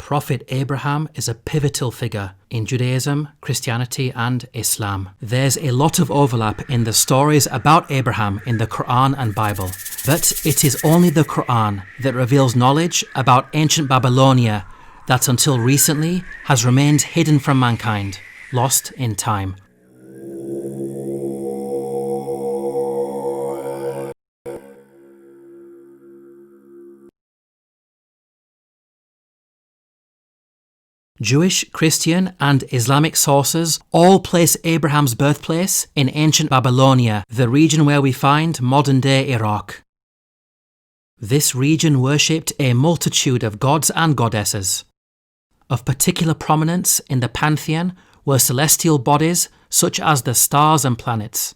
Prophet Abraham is a pivotal figure in Judaism, Christianity, and Islam. There's a lot of overlap in the stories about Abraham in the Quran and Bible, but it is only the Quran that reveals knowledge about ancient Babylonia that until recently has remained hidden from mankind, lost in time. Jewish, Christian, and Islamic sources all place Abraham's birthplace in ancient Babylonia, the region where we find modern-day Iraq. This region worshipped a multitude of gods and goddesses. Of particular prominence in the pantheon were celestial bodies such as the stars and planets.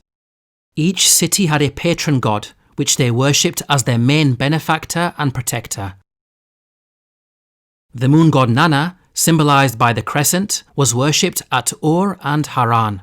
Each city had a patron god, which they worshipped as their main benefactor and protector. The moon god Nana, symbolized by the crescent, was worshipped at Ur and Haran.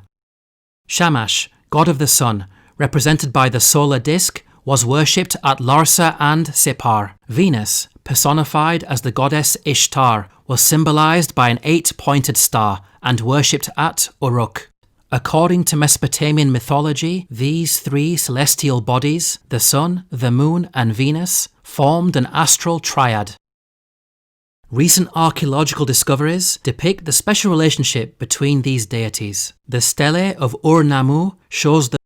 Shamash, god of the sun, represented by the solar disk, was worshipped at Larsa and Separ. Venus, personified as the goddess Ishtar, was symbolized by an 8-pointed star and worshipped at Uruk. According to Mesopotamian mythology, these three celestial bodies, the sun, the moon, and Venus, formed an astral triad. Recent archaeological discoveries depict the special relationship between these deities. The stele of Ur-Nammu shows the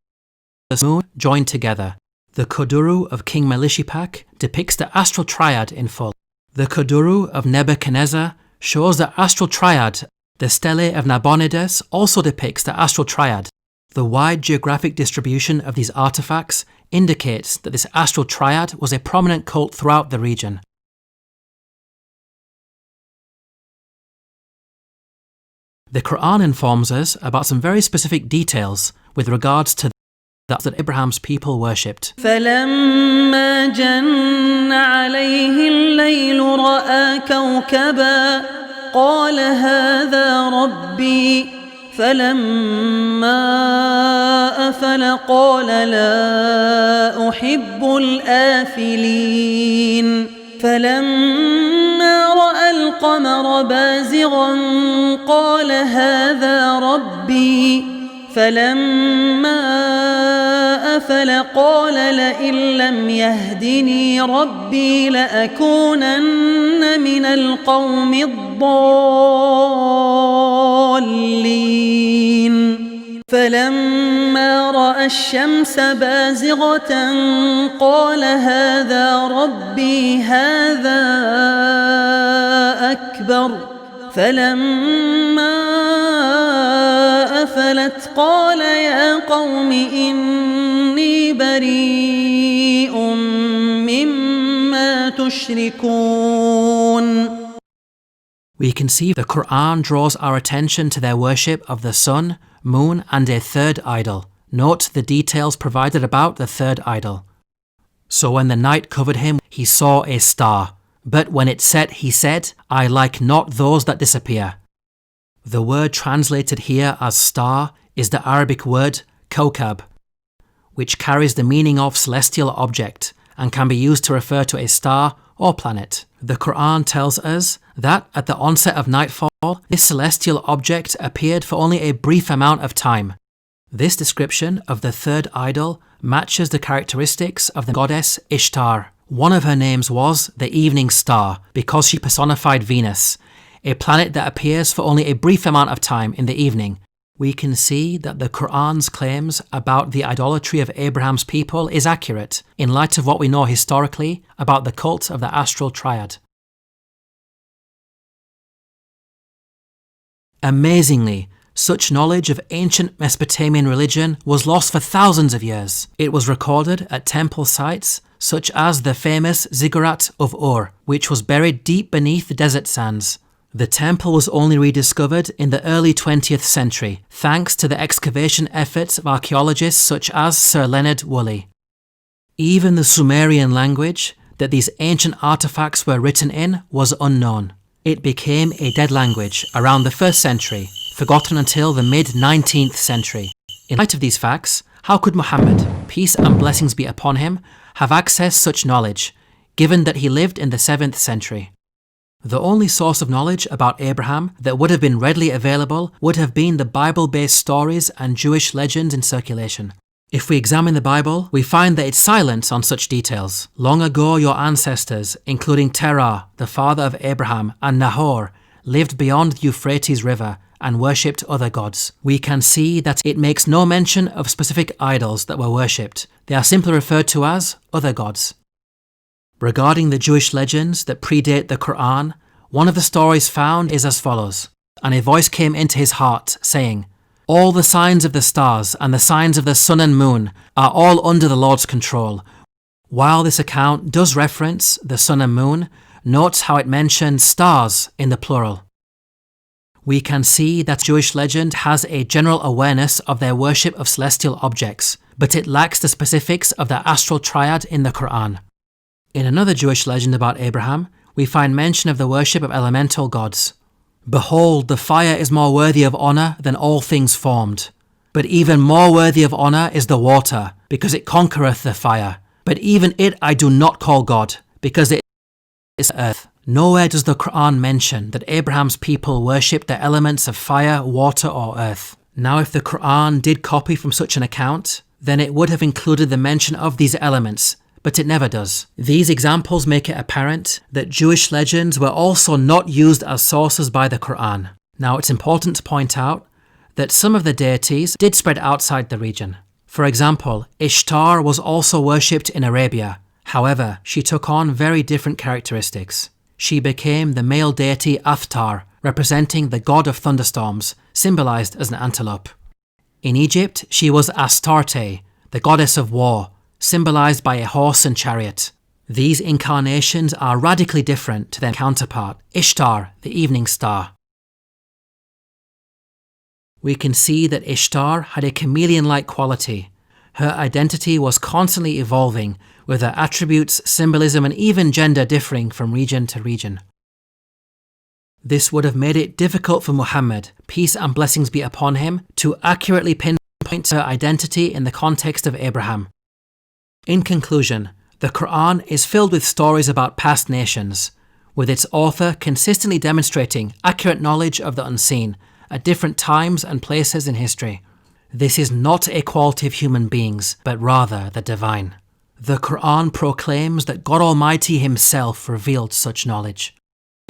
moon joined together. The Kudurru of King Melishipak depicts the astral triad in full. The Kudurru of Nebuchadnezzar shows the astral triad. The stele of Nabonidus also depicts the astral triad. The wide geographic distribution of these artifacts indicates that this astral triad was a prominent cult throughout the region. The Quran informs us about some very specific details with regards to that Abraham's people worshipped. فَلَمَّا جَنَّ عَلَيْهِ اللَّيْلُ رَأَى كَوْكَبًا قَالَ هَذَا رَبِّي فَلَمَّا أَفَلَ قَالَ لَا أُحِبُّ الْآفِلِينَ فَلَمَّا رَأَى الْقَمَرَ بَازِغًا قَالَ هَذَا رَبِّي فَلَمَّا أَفَلَ قَالَ لَئِن لَّمْ يَهْدِنِي رَبِّي لَأَكُونَنَّ مِنَ الْقَوْمِ الضَّالِّينَ فَلَمَّا رَأَى الشَّمْسَ بَازِغَةً قَالَ هَذَا رَبِّي هَذَا أَكْبَرُ فَلَمَّا أَفَلَتْ قَالَ يَا قَوْمِ إِنِّي بَرِيءٌ مِّمَّا تُشْرِكُونَ. We can see the Quran draws our attention to their worship of the sun, moon, and a third idol. Note the details provided about the third idol. So when the night covered him, he saw a star. But when it set, he said, I like not those that disappear. The word translated here as star is the Arabic word kawkab, which carries the meaning of celestial object and can be used to refer to a star or planet. The Quran tells us that at the onset of nightfall, this celestial object appeared for only a brief amount of time. This description of the third idol matches the characteristics of the goddess Ishtar. One of her names was the evening star because she personified Venus, a planet that appears for only a brief amount of time in the evening. We can see that the Quran's claims about the idolatry of Abraham's people is accurate in light of what we know historically about the cult of the astral triad. Amazingly, such knowledge of ancient Mesopotamian religion was lost for thousands of years. It was recorded at temple sites such as the famous Ziggurat of Ur, which was buried deep beneath the desert sands. The temple was only rediscovered in the early 20th century, thanks to the excavation efforts of archaeologists such as Sir Leonard Woolley. Even the Sumerian language that these ancient artifacts were written in was unknown. It became a dead language around the 1st century, forgotten until the mid-19th century. In light of these facts, how could Muhammad, peace and blessings be upon him, have accessed such knowledge, given that he lived in the 7th century? The only source of knowledge about Abraham that would have been readily available would have been the Bible-based stories and Jewish legends in circulation. If we examine the Bible, we find that it's silent on such details. Long ago your ancestors, including Terah, the father of Abraham, and Nahor, lived beyond the Euphrates River and worshipped other gods. We can see that it makes no mention of specific idols that were worshipped. They are simply referred to as other gods. Regarding the Jewish legends that predate the Quran, one of the stories found is as follows. And a voice came into his heart, saying, "All the signs of the stars and the signs of the sun and moon are all under the Lord's control." While this account does reference the sun and moon, note how it mentions stars in the plural. We can see that Jewish legend has a general awareness of their worship of celestial objects, but it lacks the specifics of the astral triad in the Quran. In another Jewish legend about Abraham, we find mention of the worship of elemental gods. "Behold, the fire is more worthy of honour than all things formed. But even more worthy of honour is the water, because it conquereth the fire. But even it I do not call God, because it is earth." Nowhere does the Quran mention that Abraham's people worshipped the elements of fire, water or earth. Now if the Quran did copy from such an account, then it would have included the mention of these elements, but it never does. These examples make it apparent that Jewish legends were also not used as sources by the Quran. Now it's important to point out that some of the deities did spread outside the region. For example, Ishtar was also worshipped in Arabia. However, she took on very different characteristics. She became the male deity Aftar, representing the god of thunderstorms, symbolized as an antelope. In Egypt, she was Astarte, the goddess of war, symbolized by a horse and chariot. These incarnations are radically different to their counterpart, Ishtar, the evening star. We can see that Ishtar had a chameleon-like quality. Her identity was constantly evolving, with her attributes, symbolism and even gender differing from region to region. This would have made it difficult for Muhammad, peace and blessings be upon him, to accurately pinpoint her identity in the context of Abraham. In conclusion, the Quran is filled with stories about past nations, with its author consistently demonstrating accurate knowledge of the unseen at different times and places in history. This is not a quality of human beings, but rather the divine. The Quran proclaims that God Almighty Himself revealed such knowledge.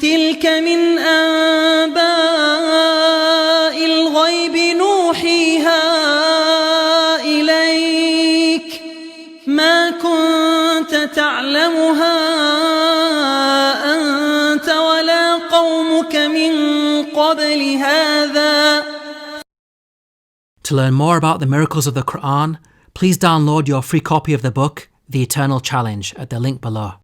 تلك من أنباء الغيب نوحيها إليك ما كنت تعلمها أنت ولا قومك من قبل هذا. To learn more about the miracles of the Quran, please download your free copy of the book, The Eternal Challenge, at the link below.